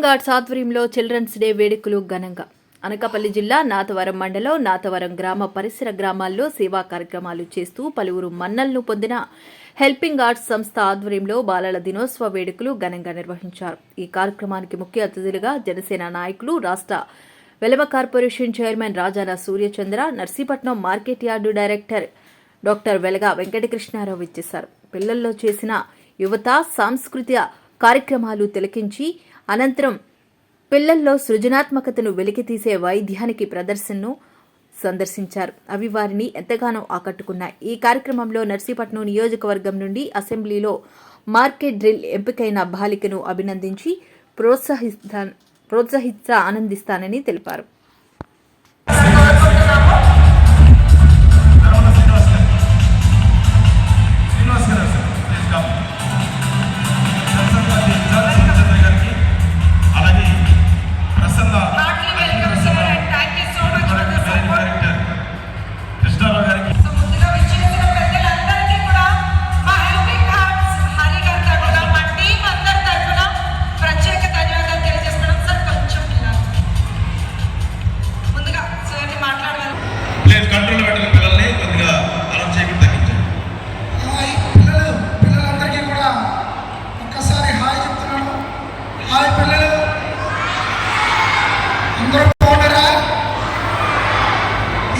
Helping arts ఆధ్వర్యంలో children's day వేడుకలు ఘనంగా. అనకాపల్లి జిల్లా నాతవరం మండలం నాతవరం గ్రామ పరిసర గ్రామాల్లో సేవా కార్యక్రమాలు చేస్తూ పలువురు మన్నలను పొందిన హెల్పింగ్ ఆర్ట్స్ సంస్థ ఆధ్వర్యంలో బాలల దినోత్సవ వేడుకలు ఘనంగా నిర్వహించారు. ఈ కార్యక్రమానికి ముఖ్య అతిథులుగా జనసేన నాయకులు, రాష్ట్ర Velama corporation chairman Rajala Suryachandra, Narsipatnam market yard director doctor Velaga Venkatakrishnarao ఇచ్చేశారు. పిల్లల్లో చేసిన యువత సాంస్కృతిక కార్యక్రమాలు తిలకించి అనంతరం పిల్లల్లో సృజనాత్మకతను వెలికితీసే వైద్యానికి ప్రదర్శనను సందర్శించారు. అవి వారిని ఎంతగానో ఆకట్టుకున్నాయి. ఈ కార్యక్రమంలో నర్సీపట్నం నియోజకవర్గం నుండి అసెంబ్లీలో మార్కెట్ డ్రిల్ ఎంపికైన బాలికను అభినందించి ప్రోత్సహిస్తా ఆనందిస్తానని తెలిపారు.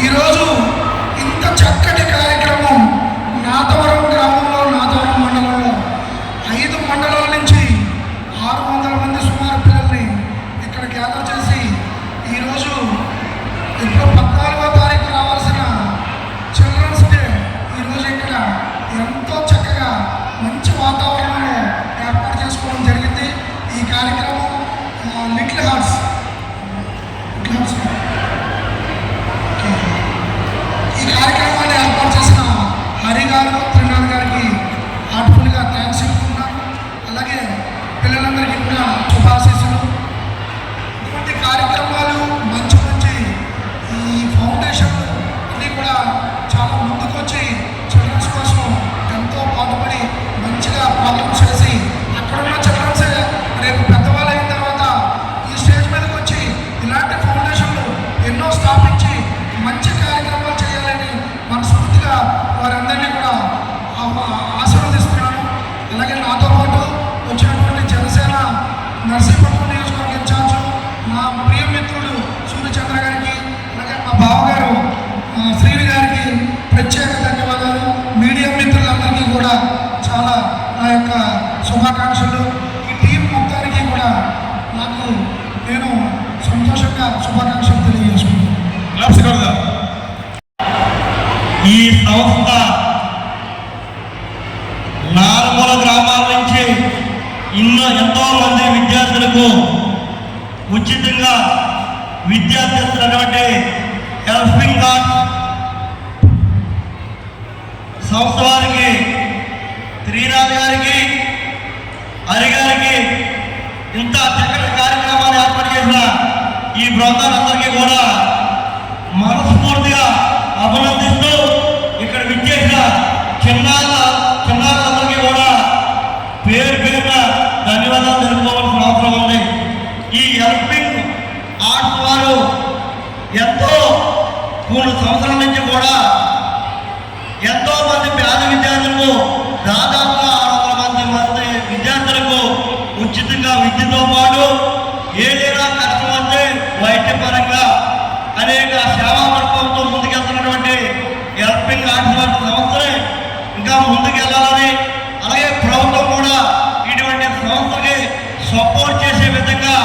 ఈరోజు ఇంత చక్కటి కార్యక్రమం నాతవరం గ్రామంలో, నాతవరం మండలంలో 5 మండలాల నుంచి 600 మంది సుమారు పిల్లల్ని ఇక్కడ గ్యాదర్ చేసి ఈరోజు ఇప్పుడు 14వ తారీఖు రావాల్సిన చిల్డ్రన్స్ డే ఈరోజు ఇక్కడ ఎంతో చక్కగా మంచి వాతావరణంలో ఏర్పాటు చేసుకోవడం జరిగింది. ఈ కార్యక్రమం లిటిల్ హార్ట్స్ ఈ కార్యక్రమాన్ని ఏర్పాటు చేసిన హరి గారు, త్రినాథ్ గారికి హార్ట్ఫుల్గా థ్యాంక్స్ చెప్తున్నాను. అలాగే పిల్లలందరికీ కూడా శుభాశీస్సులు. ఇటువంటి కార్యక్రమాలు మంచి మంచి ఈ ఫౌండేషన్లు అన్నీ కూడా చాలా ముందుకొచ్చి చిల్డ్రన్స్ కోసం ఎంతో పాటుపడి మంచిగా ప్రోగ్రామ్స్ చేసి అక్కడున్న చిల్డ్రన్సే రేపు పెద్దవాళ్ళు అయిన తర్వాత ఈ స్టేజ్ మీదకి వచ్చి ఇలాంటి ఫౌండేషన్లు ఎన్నో స్థాపించి మంచి కార్యక్రమాలు చేయాలని మనస్ఫూర్తిగా వారందరినీ కూడా ఆశీర్వదిస్తున్నాను. అలాగే నాతో పాటు వచ్చినటువంటి జనసేన నర్సీపట్నం నియోజకవర్గ ఇన్ఛార్జు నా ప్రియ మిత్రుడు సూర్యచంద్ర గారికి, అలాగే మా బావగారు శ్రీని గారికి ప్రత్యేక ధన్యవాదాలు. మీడియా మిత్రులందరికీ కూడా చాలా నా యొక్క శుభాకాంక్షలు. ఈ టీం మొత్తానికి కూడా నేను సంతోషంగా శుభాకాంక్షలు తెలియజేసుకుంటాను. ఈ సంస్థ నాలుమూల గ్రామాల నుంచి ఎంతో మంది విద్యార్థులకు ఉచితంగా విద్యార్థిస్తున్నటువంటి హెల్పింగ్ ఆర్ట్స్ సంస్థ వారికి, త్రినాథ్ గారికి, హరి గారికి ఇంత చక్కటి కార్యక్రమాలు ఏర్పాటు చేసిన ఈ బృందాలందరికీ కూడా మనస్ఫూర్తిగా అభినందిస్తూ ఇక్కడ విచ్చేసిన చిన్నారులందరికీ కూడా పేరు పేరున ధన్యవాదాలు తెలుపుకోవాల్సిన అవసరం ఉంది. ఈ హెల్పింగ్ ఆర్ట్స్ వారు ఎంతో 3 సంవత్సరాల నుంచి కూడా ఎంతో మంది పేద విద్యార్థులకు, దాదాపుగా 600 మంది విద్యార్థులకు ఉచితంగా విద్యతో పాటు ఏదైనా కష్టం అంటే వైద్యపరంగా అనేక సేవా వర్గంతో ముందుకెళ్తున్నటువంటి హెల్పింగ్ ఆర్ట్స్ సంస్థని ఇంకా ముందుకెళ్లాలని, అలాగే ప్రభుత్వం కూడా ఇటువంటి సంస్థకి సపోర్ట్ చేసే విధంగా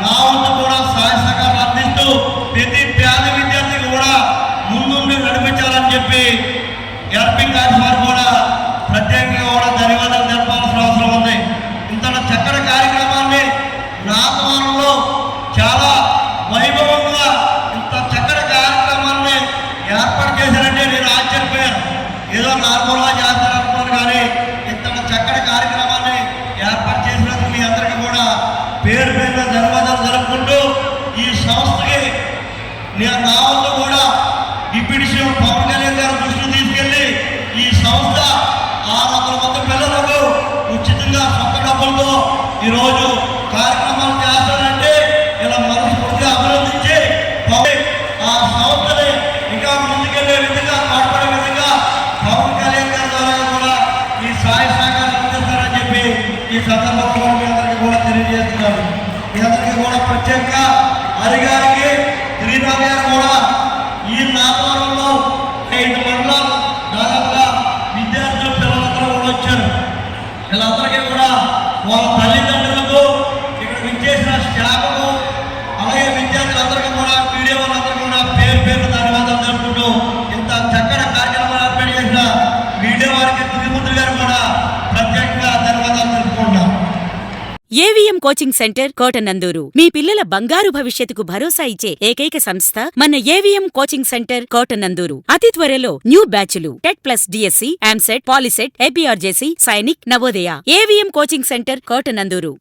నా వంతు కూడా సహాయ సహకారాలు అందిస్తూ ప్రతి పేద విద్యార్థికి కూడా ముందుండి నడిపించాలని చెప్పి హెల్పింగ్ ఆర్ట్స్ వారు కూడా ప్రత్యేకంగా కూడా ధన్యవాదాలు తెలపాల్సిన అవసరం ఉంది. ఇంత చక్కటి కార్యక్రమాన్ని నాతవరంలో చాలా వైభవంగా ఇంత చక్కటి కార్యక్రమాన్ని ఏర్పాటు చేశారంటే నేను ఆశ్చర్యపోయాను. ఏదో నార్మల్గా చేస్తారనుకున్నాను, కానీ ఇంత చక్కటి కార్యక్రమాన్ని ఏర్పాటు చేసినందుకు మీ అందరికీ కూడా పేరు పేరున ధన్యవాదాలు జరుపుకుంటూ ఈ సంస్థకి నేను నా వంతు కూడా డిప్యూటీ సీఎం పవన్ కళ్యాణ్ గారి దృష్టికి తీసుకెళ్ళి ఈ సంస్థ 600 మంది పిల్లలకు ఉచితంగా సొంత డబ్బులతో ఈరోజు కార్యక్రమాలు చేస్తారు. సందర్భంగా మీ అందరికీ కూడా తెలియజేస్తున్నాను. మీ అందరికీ కూడా ప్రత్యేకంగా హరిగారికి శ్రీరామ్ గారు కూడా ఈ నాటవరంలో 5 మండలాలు దాదాపుగా విద్యార్థులు పిల్లలందరూ కూడా వచ్చారు. వీళ్ళందరికీ కూడా వాళ్ళ తల్లిదండ్రులకు ఇక్కడ విచ్చేసిన స్టాఫ్కు అలాగే విద్యార్థులందరికీ కూడా మీడియా వాళ్ళందరికీ కూడా పేరు ధన్యవాదాలు తెలుపుకుంటూ ఇంత చక్కటి కార్యక్రమాలు ఏర్పాటు చేసిన మీడియా వారికి త్రిమూర్తి గారు కూడా ప్రత్యేకంగా ధన్యవాదాలు తెలుపుకుంటున్నాం. ఏవిఎం కోచింగ్ సెంటర్ కోటనందూరు మీ పిల్లల బంగారు భవిష్యత్తుకు భరోసా ఇచ్చే ఏకైక సంస్థ మన ఏవిఎం కోచింగ్ సెంటర్ కోటనందూరు. అతి త్వరలో న్యూ బ్యాచ్లు TET plus DSC, EAMCET, POLYCET, APRJC, Sainik, Navodaya. AVM coaching centre Kotananduru.